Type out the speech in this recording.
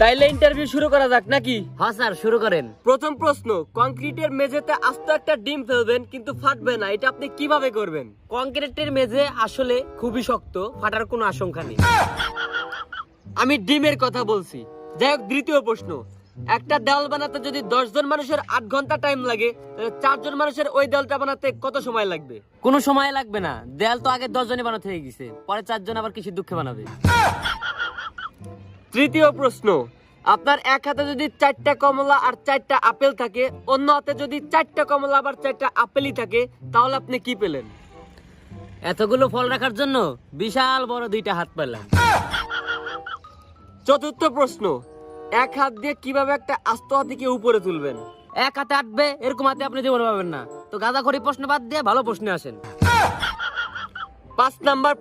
তাইলে ইন্টারভিউ শুরু করা যাক নাকি? হ্যাঁ স্যার, শুরু করেন। প্রথম প্রশ্ন, কংক্রিটের মেঝেতে আস্ত একটা ডিম ফেলবেন কিন্তু ফাটবে না, এটা আপনি কিভাবে করবেন? কংক্রিটের মেঝে আসলে খুবই শক্ত, ফাটার কোনো আশঙ্কা নেই। আমি ডিমের কথা বলছি। যাই হোক, দ্বিতীয় প্রশ্ন, একটা দেওয়াল বানাতে যদি 10 জন মানুষের 8 ঘন্টা টাইম লাগে, তাহলে 4 জন মানুষের ওই দেওয়ালটা বানাতে কত সময় লাগবে? কোনো সময় লাগবে না, দেয়াল তো আগে 10 জনে বানাতে হয়ে গেছে, পরে 4 জন আবার কিসের দুঃখে বানাবে। তৃতীয় প্রশ্ন, আপনার এক হাতে যদি 4টা কমলা আর 4টা আপেল থাকে, অন্য হাতে যদি 4টা কমলা আবার 4টা আপেলই থাকে, তাহলে আপনি কি পেলেন? এতগুলো ফল রাখার জন্য বিশাল বড় 2টা হাত পেলাম। চতুর্থ প্রশ্ন, এক হাত দিয়ে কিভাবে একটা আস্ত হাতিকে উপরে তুলবেন? এক হাতে আটবে এরকম হাতে আপনি জীবনে পাবেন না। তো গাঁজাখড়ি প্রশ্ন বাদ দিয়ে ভালো প্রশ্নে আসেন। 5 নাম্বার